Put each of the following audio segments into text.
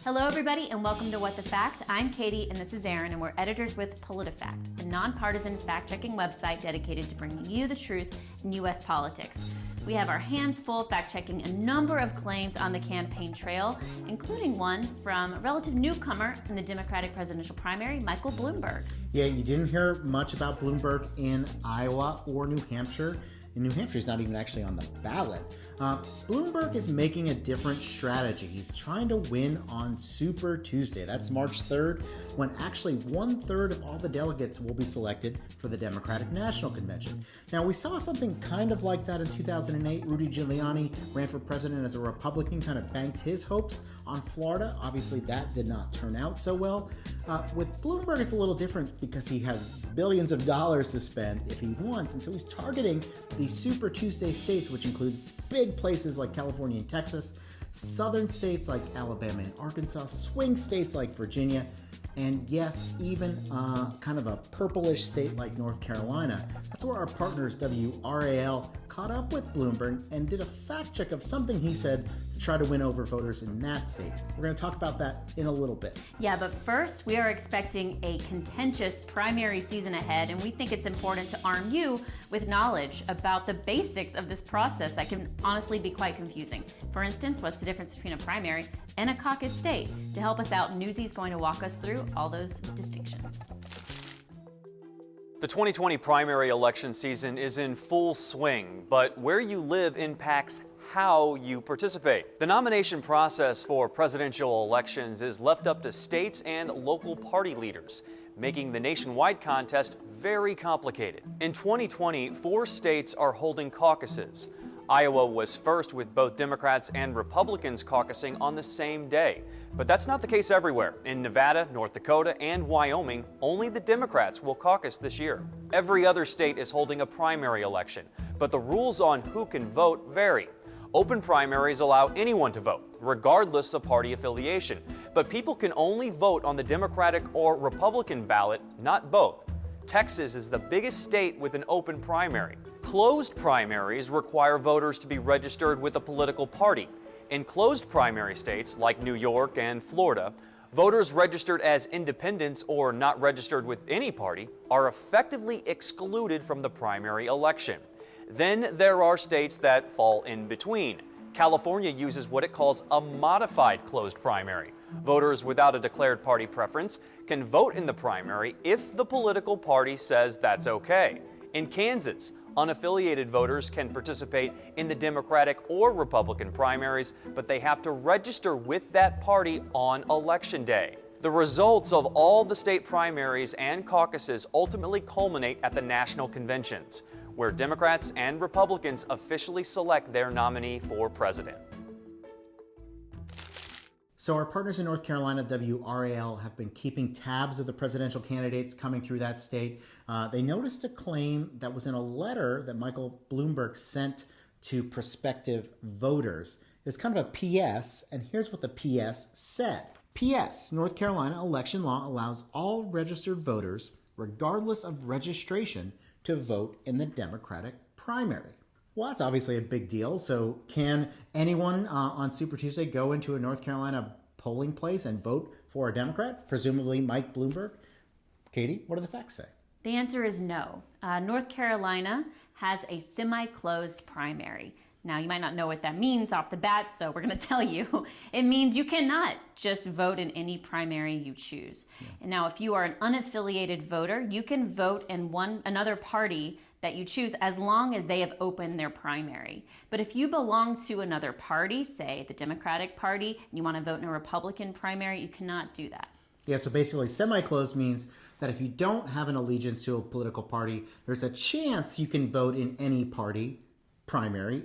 Hello, everybody, and welcome to What the Fact. I'm Katie, and this is Erin, and we're editors with PolitiFact, a nonpartisan fact-checking website dedicated to bringing you the truth in U.S. politics. We have our hands full fact-checking a number of claims on the campaign trail, including one from a relative newcomer in the Democratic presidential primary, Michael Bloomberg. Yeah, you didn't hear much about Bloomberg in Iowa or New Hampshire. And New Hampshire is not even actually on the ballot. Bloomberg is making a different strategy. He's trying to win on Super Tuesday. That's March 3rd, when actually 1/3 of all the delegates will be selected for the Democratic National Convention. Now, we saw something kind of like that in 2008. Rudy Giuliani ran for president as a Republican, kind of banked his hopes on Florida. Obviously, that did not turn out so well. With Bloomberg, it's a little different because he has billions of dollars to spend if he wants, and so he's targeting these Super Tuesday states, which include big places like California and Texas, southern states like Alabama and Arkansas, swing states like Virginia, and yes, even kind of a purplish state like North Carolina. That's where our partners WRAL caught up with Bloomberg and did a fact check of something he said to try to win over voters in that state. We're going to talk about that in a little bit. Yeah, but first, we are expecting a contentious primary season ahead, and we think it's important to arm you with knowledge about the basics of this process that can honestly be quite confusing. For instance, what's the difference between a primary and a caucus state? To help us out, Newsy's going to walk us through all those distinctions. The 2020 primary election season is in full swing, but where you live impacts how you participate. The nomination process for presidential elections is left up to states and local party leaders, making the nationwide contest very complicated. In 2020, 4 states are holding caucuses. Iowa was first, with both Democrats and Republicans caucusing on the same day. But that's not the case everywhere. In Nevada, North Dakota, and Wyoming, only the Democrats will caucus this year. Every other state is holding a primary election, but the rules on who can vote vary. Open primaries allow anyone to vote, regardless of party affiliation. But people can only vote on the Democratic or Republican ballot, not both. Texas is the biggest state with an open primary. Closed primaries require voters to be registered with a political party. In closed primary states like New York and Florida, voters registered as independents or not registered with any party are effectively excluded from the primary election. Then there are states that fall in between. California uses what it calls a modified closed primary. Voters without a declared party preference can vote in the primary if the political party says that's okay. In Kansas, unaffiliated voters can participate in the Democratic or Republican primaries, but they have to register with that party on Election Day. The results of all the state primaries and caucuses ultimately culminate at the national conventions, where Democrats and Republicans officially select their nominee for president. So our partners in North Carolina, WRAL, have been keeping tabs of the presidential candidates coming through that state. They noticed a claim that was in a letter that Michael Bloomberg sent to prospective voters. It's kind of a PS, and here's what the PS said. PS, North Carolina election law allows all registered voters, regardless of registration, to vote in the Democratic primary. Well, that's obviously a big deal. So can anyone on Super Tuesday go into a North Carolina polling place and vote for a Democrat, presumably Mike Bloomberg? Katie, what do the facts say? The answer is no. North Carolina has a semi-closed primary. Now, you might not know what that means off the bat, so we're going to tell you. It means you cannot just vote in any primary you choose. Yeah. And now, if you are an unaffiliated voter, you can vote in another party that you choose as long as they have opened their primary. But if you belong to another party, say the Democratic Party, and you want to vote in a Republican primary, you cannot do that. Yeah, so basically semi-closed means that if you don't have an allegiance to a political party, there's a chance you can vote in any party primary,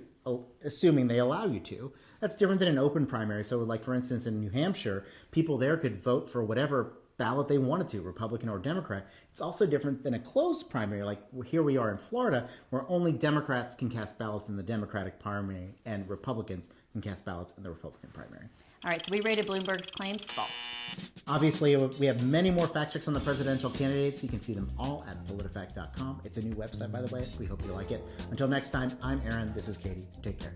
assuming they allow you to. That's different than an open primary. So like, for instance, in New Hampshire, people there could vote for whatever ballot they wanted to, Republican or Democrat. It's also different than a closed primary, like here we are in Florida, where only Democrats can cast ballots in the Democratic primary and Republicans can cast ballots in the Republican primary. All right, so we rated Bloomberg's claims false. Obviously, we have many more fact checks on the presidential candidates. You can see them all at PolitiFact.com. It's a new website, by the way. We hope you like it. Until next time, I'm Aaron. This is Katie. Take care.